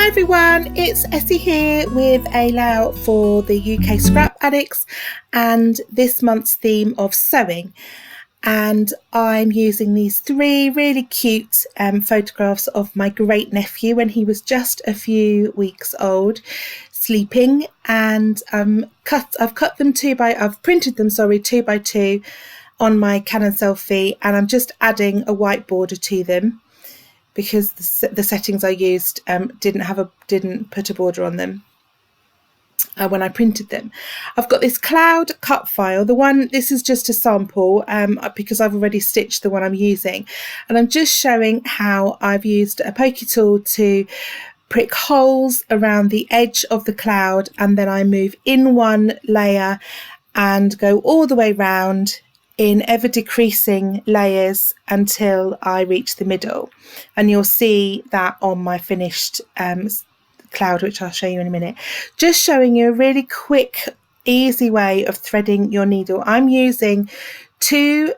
Hi everyone, it's Essie here with a layout for the UK Scrap Addicts and this month's theme of sewing. And I'm using these three really cute photographs of my great nephew when he was just a few weeks old, sleeping, and I've printed them 2x2 on my Canon selfie, and I'm just adding a white border to them because the settings I used didn't put a border on them when I printed them. I've got this cloud cut file. This is just a sample because I've already stitched the one I'm using, and I'm just showing how I've used a pokey tool to prick holes around the edge of the cloud, and then I move in one layer and go all the way round in ever decreasing layers until I reach the middle, and you'll see that on my finished cloud, which I'll show you in a minute. Just showing you a really quick, easy way of threading your needle. I'm using two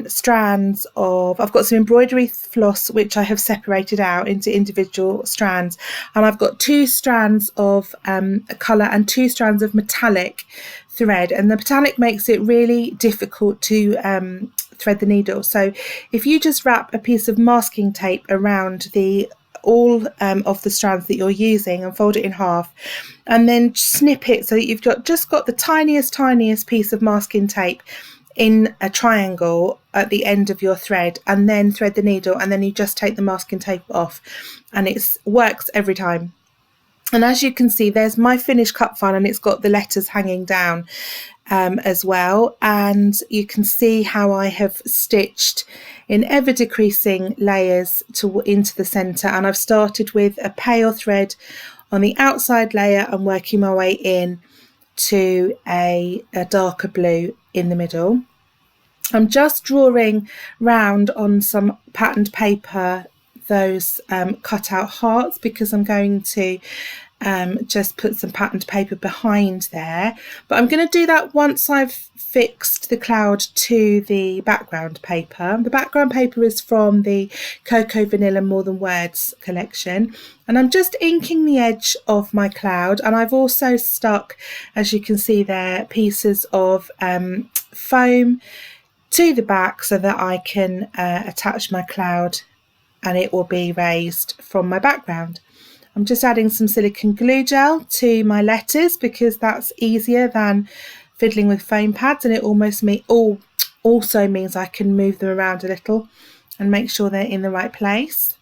strands of, I've got some embroidery floss which I have separated out into individual strands, and I've got two strands of colour and two strands of metallic thread, and the metallic makes it really difficult to thread the needle. So if you just wrap a piece of masking tape around all of the strands that you're using and fold it in half, and then snip it so that you've just got the tiniest piece of masking tape in a triangle at the end of your thread, and then thread the needle, and then you just take the masking tape off, and it works every time. And as you can see, there's my finished cut file, and it's got the letters hanging down as well, and you can see how I have stitched in ever decreasing layers into the centre, and I've started with a pale thread on the outside layer and working my way in to a darker blue in the middle. I'm just drawing round on some patterned paper those cut out hearts, because I'm going to just put some patterned paper behind there, but I'm going to do that once I've fixed the cloud to the background paper. The background paper is from the Cocoa Vanilla More Than Words collection, and I'm just inking the edge of my cloud, and I've also stuck, as you can see there, pieces of foam to the back so that I can attach my cloud and it will be raised from my background. I'm just adding some silicone glue gel to my letters because that's easier than fiddling with foam pads, and it also means I can move them around a little and make sure they're in the right place.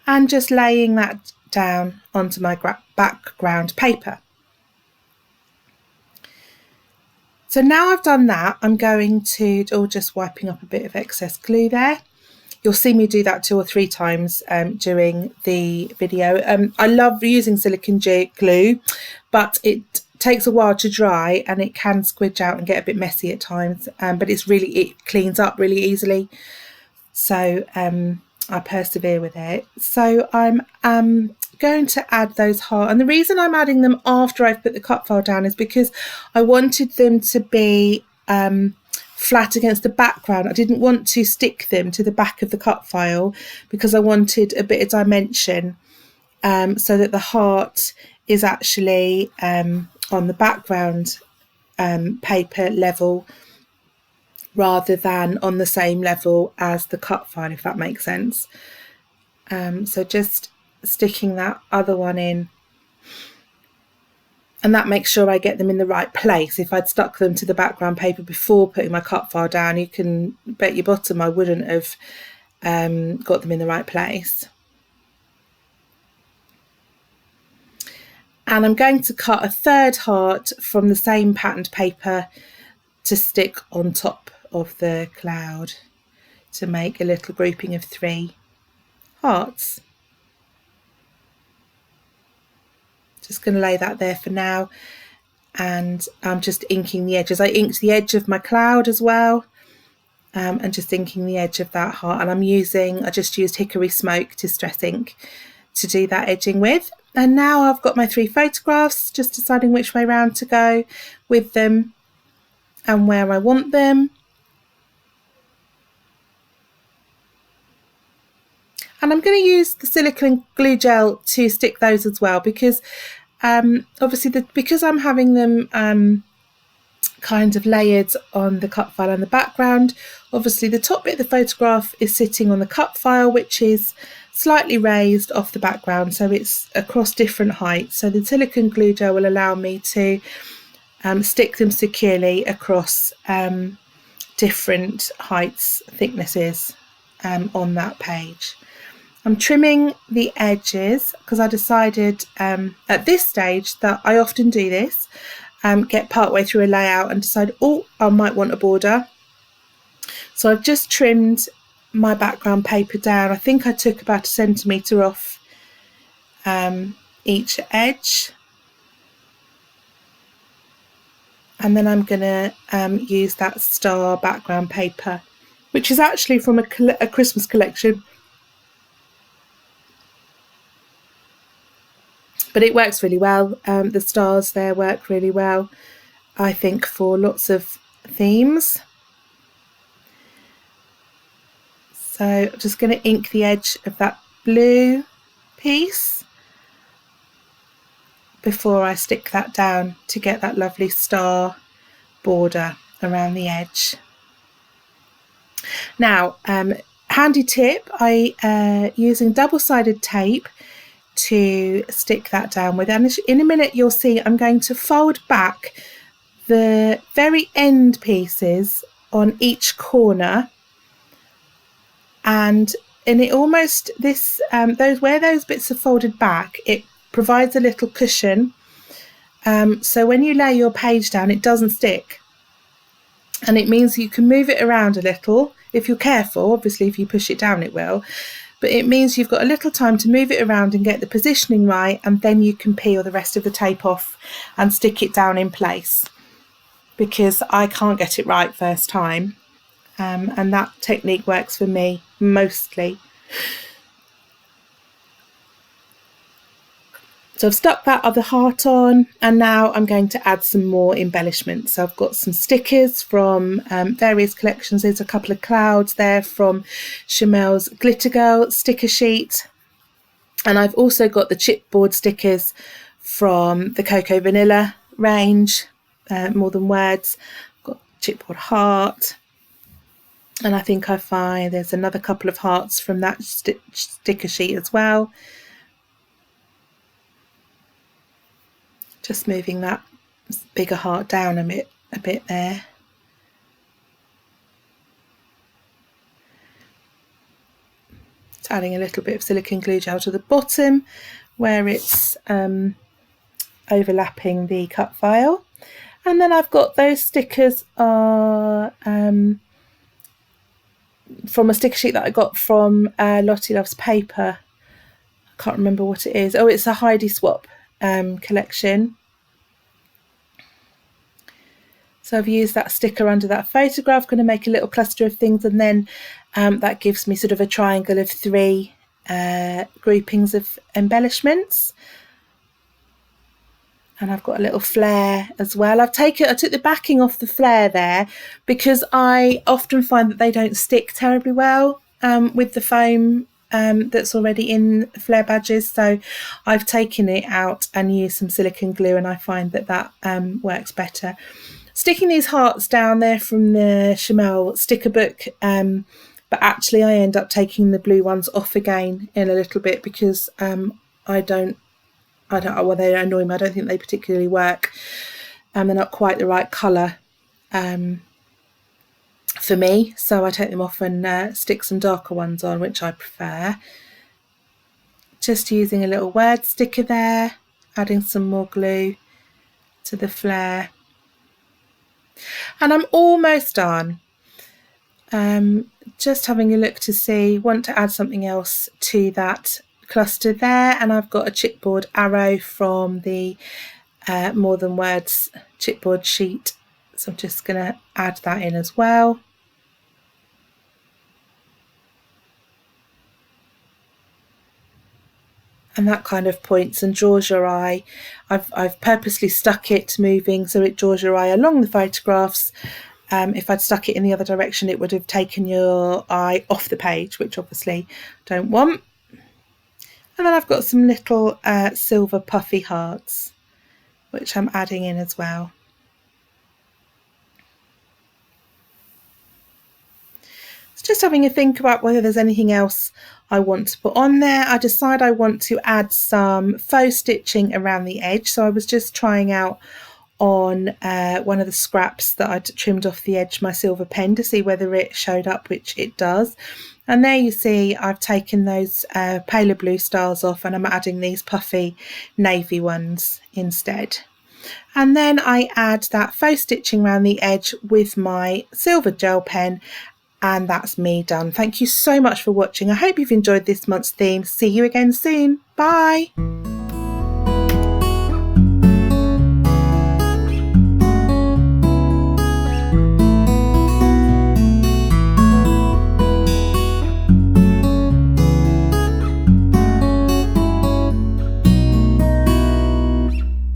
And just laying that down onto my background paper. So now I've done that, I'm going to, just wiping up a bit of excess glue there. You'll see me do that 2 or 3 times during the video. I love using silicone glue, but it takes a while to dry and it can squidge out and get a bit messy at times, but it cleans up really easily. So I persevere with it. So I'm going to add those hearts, and the reason I'm adding them after I've put the cut file down is because I wanted them to be flat against the background. I didn't want to stick them to the back of the cut file because I wanted a bit of dimension, so that the heart is actually on the background paper level rather than on the same level as the cut file, if that makes sense. So just sticking that other one in, and that makes sure I get them in the right place. If I'd stuck them to the background paper before putting my cut file down, you can bet your bottom I wouldn't have got them in the right place. And I'm going to cut a third heart from the same patterned paper to stick on top of the cloud to make a little grouping of 3 hearts. Just going to lay that there for now, and I'm just inking the edges. I inked the edge of my cloud as well, and just inking the edge of that heart, and I just used Hickory Smoke Distress ink to do that edging with. And now I've got my 3 photographs, just deciding which way round to go with them and where I want them. And I'm going to use the silicone glue gel to stick those as well, because obviously because I'm having them kind of layered on the cut file and the background, obviously the top bit of the photograph is sitting on the cut file, which is slightly raised off the background, so it's across different heights. So the silicone glue gel will allow me to stick them securely across different heights, thicknesses on that page. I'm trimming the edges because I decided at this stage that I often do this, get partway through a layout and decide, oh, I might want a border. So I've just trimmed my background paper down. I think I took about 1 centimetre off each edge. And then I'm going to use that star background paper, which is actually from a Christmas collection. But it works really well. The stars there work really well, I think, for lots of themes. So I'm just going to ink the edge of that blue piece before I stick that down to get that lovely star border around the edge. Now, handy tip, using double-sided tape to stick that down with, and in a minute you'll see I'm going to fold back the very end pieces on each corner, and it almost where those bits are folded back, it provides a little cushion, so when you lay your page down it doesn't stick, and it means you can move it around a little if you're careful. Obviously if you push it down it will, but it means you've got a little time to move it around and get the positioning right, and then you can peel the rest of the tape off and stick it down in place, because I can't get it right first time, and that technique works for me mostly. So I've stuck that other heart on, and now I'm going to add some more embellishments. So I've got some stickers from various collections. There's a couple of clouds there from Chamel's Glitter Girl sticker sheet. And I've also got the chipboard stickers from the Cocoa Vanilla range, More Than Words. I've got chipboard heart. And I think I find there's another couple of hearts from that sticker sheet as well. Just moving that bigger heart down a bit there. Just adding a little bit of silicone glue gel to the bottom where it's overlapping the cut file. And then I've got those stickers are from a sticker sheet that I got from Lottie Loves Paper. I can't remember what it is. Oh, it's a Heidi Swap collection. So I've used that sticker under that photograph, going to make a little cluster of things, and then that gives me sort of a triangle of 3 groupings of embellishments. And I've got a little flare as well. I took the backing off the flare there because I often find that they don't stick terribly well with the foam that's already in flare badges. So I've taken it out and used some silicone glue, and I find that works better. Sticking these hearts down there from the Chamel sticker book, but actually I end up taking the blue ones off again in a little bit because they annoy me. I don't think they particularly work, and they're not quite the right colour for me, so I take them off and stick some darker ones on, which I prefer. Just using a little word sticker there, adding some more glue to the flare, and I'm almost done. Just having a look to want to add something else to that cluster there, and I've got a chipboard arrow from the More Than Words chipboard sheet, so I'm just going to add that in as well. And that kind of points and draws your eye. I've purposely stuck it moving so it draws your eye along the photographs, If I'd stuck it in the other direction, it would have taken your eye off the page, which obviously don't want. And then I've got some little silver puffy hearts, which I'm adding in as well. Just having a think about whether there's anything else I want to put on there. I decide I want to add some faux stitching around the edge. So I was just trying out on one of the scraps that I'd trimmed off the edge my silver pen to see whether it showed up, which it does. And there you see I've taken those paler blue stars off and I'm adding these puffy navy ones instead. And then I add that faux stitching around the edge with my silver gel pen, and that's me done. Thank you so much for watching. I hope you've enjoyed this month's theme. See you again soon. Bye.